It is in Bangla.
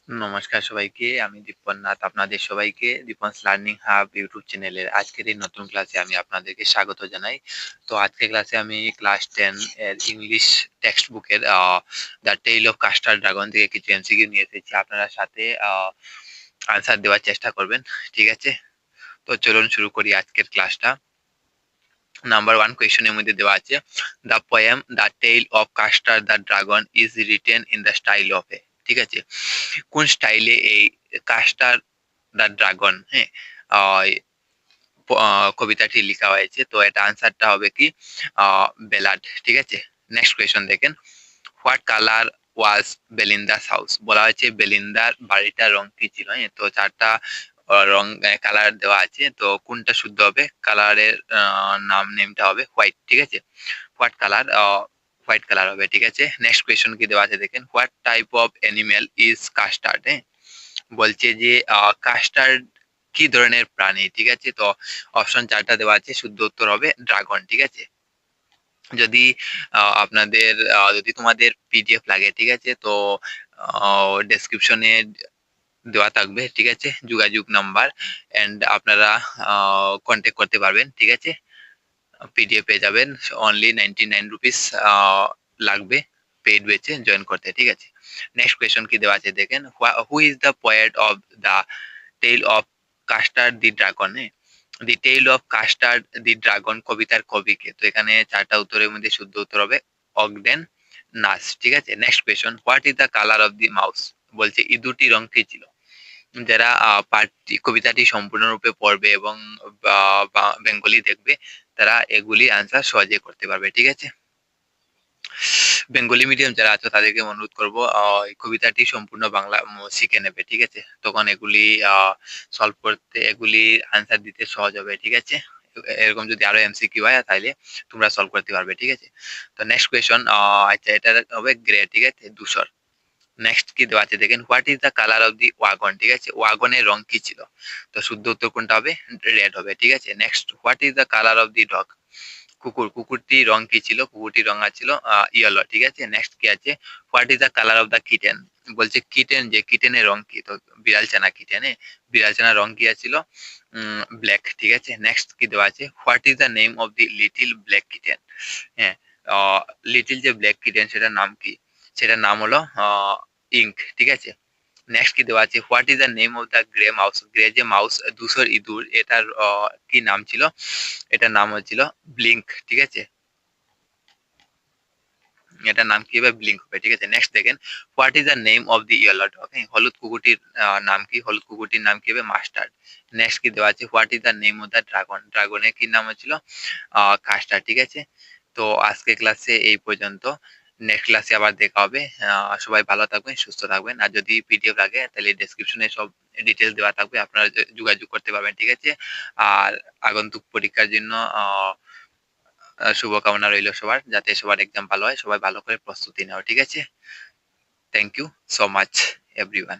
নমস্কার সবাইকে, আমি দীপন নাথ। আপনাদের সবাইকে দীপনস লার্নিং হাব ইউটিউব চ্যানেলের আজকের এই নতুন ক্লাসে আমি আপনাদেরকে স্বাগত জানাই। তো আজকের ক্লাসে আমি ক্লাস 10 এর ইংলিশ টেক্সট বুকের the tale of custard dragon থেকে কিছু এমসিকিউ নিয়ে এসেছি। আপনারা সাথে আনসার দেওয়ার চেষ্টা করবেন, ঠিক আছে? তো চলুন শুরু করি আজকের ক্লাসটা। নাম্বার 1 কোয়েশ্চেনের মধ্যে দেওয়া আছে, the poem the tale of custard the dragon is written in the style of a. ঠিক আছে, কোন স্টাইলে এই কাস্টার দ্য ড্রাগন, হ্যাঁ, কবিতাটি লেখা হয়েছে? তো এটা আনসারটা হবে কি বেলাড। ঠিক আছে, নেক্সট কোয়েশ্চন দেখেন, হোয়াট কালার ওয়াজ বেলিন্দাস হাউস? বলা হয়েছে বেলিন্দার বাড়িটার রং কি ছিল। হ্যাঁ, তো চারটা রং কালার দেওয়া আছে, তো কোনটা শুদ্ধ হবে? কালারের নেমটা হবে হোয়াইট। ঠিক আছে, হোয়াট কালার, হোয়াইট কালার হবে। ঠিক আছে, নেক্সট কোয়েশ্চন কি দেওয়া আছে দেখেন, what type of animal is custard? হ্যাঁ, বলছে যে কাস্টার্ড কি ধরনের প্রাণী? ঠিক আছে, তো অপশন চারটা দেওয়া আছে, শুদ্ধ উত্তর হবে ড্রাগন। ঠিক আছে, যদি আপনাদের যদি তোমাদের পিডিএফ লাগে, ঠিক আছে, তো ডেসক্রিপশনে দেওয়া থাকবে, ঠিক আছে, যোগাযোগ নাম্বার, এন্ড আপনারা কন্ট্যাক্ট করতে পারবেন। ঠিক আছে, পিডিএফ পেয়ে যাবেন, অনলি 99 রুপিস লাগবে পেইড বেচে জয়েন করতে। ঠিক আছে, নেক্সট কোয়েশ্চন কি দেওয়া আছে দেখেন, who is the poet of the tale of custard the dragon? The tail of custard the dragon কবিতার কবি কে? তো এখানে চারটা উত্তরের মধ্যে শুদ্ধ উত্তর হবে অগডেন নাস। ঠিক আছে, next question, what is the colour of the mouse? বলছে ইঁদুরটি রং কি ছিল? যারা পাঠটি কবিতাটি সম্পূর্ণরূপে পড়বে এবং বেঙ্গলি দেখবে, তারা এগুলি আনসার সহজে করতে পারবে। ঠিক আছে, বেঙ্গলি মিডিয়াম যারা আছে তাদেরকে অনুরোধ করবো এই কবিতাটি সম্পূর্ণ বাংলা শিখে নেবে। ঠিক আছে, তখন এগুলি সলভ করতে, এগুলি আনসার দিতে সহজ হবে। ঠিক আছে, এরকম যদি আরো এমসিকিউ হয় তাহলে তোমরা সলভ করতে পারবে। ঠিক আছে, তো নেক্সট কোয়েশন, আচ্ছা এটা হবে গ্রে। ঠিক আছে, ধূসর। নেক্সট কি দেওয়া আছে দেখেন, what is the colour of the wagon? ঠিক আছে, ওয়াগনের রং কি ছিল? তো শুদ্ধ উত্তর কোনটা হবে? রেড হবে। ঠিক আছে, next, what is the colour of the dog? কুকুরটির রং কি ছিল? কুকুরটির রং ছিল ইয়েলো। ঠিক আছে, নেক্সট কি আছে, what is the colour of the kitten? বলছে কিটেন, যে কিটেনের রং কি? তো বিড়াল ছানা কিটেনে, বিড়াল ছানার রং কি ছিল? ব্ল্যাক। ঠিক আছে, নেক্সট কি দেওয়া আছে, what is the name of the little black kitten? হ্যাঁ, লিটিল যে ব্ল্যাক কিটেন সেটার নাম কি? সেটার নাম হলো ইঙ্ক। ঠিক আছে, নেক্সট কি দেওয়া আছে, what is the name of the grey mouse? Grey যে মাউস, ধূসর ইঁদুর, এটার কি নাম ছিল? এটার নাম হচ্ছিল ব্লিঙ্ক। ঠিক আছে, এটার নাম কি হবে? ব্লিঙ্ক হবে। ঠিক আছে, নেক্সট দেখেন, what is the name of the yellow dog? হলুদ কুকুরটির নাম কি? হলুদ কুকুরটির নাম কি হবে? মাস্টার্ড। নেক্সট কি দেওয়া আছে, what is the name of the dragon? ড্রাগনের কি নাম হচ্ছিল? কাস্টার্ড। ঠিক আছে, তো আজকে ক্লাসে এই পর্যন্ত, নেক্সট ক্লাসে আবার দেখা হবে। সবাই ভালো থাকবেন, সুস্থ থাকবেন, আর যদি পিডিএফ লাগে তাহলে ডেসক্রিপশনে সব ডিটেলস দেওয়া থাকবে, আপনারা যোগাযোগ করতে পারবেন। ঠিক আছে, আর আগন্তুক পরীক্ষার জন্য শুভকামনা রইল সবার, যাতে সবার এক্সাম ভালো হয়, সবাই ভালো করে প্রস্তুতি নাও। ঠিক আছে, thank you so much everyone.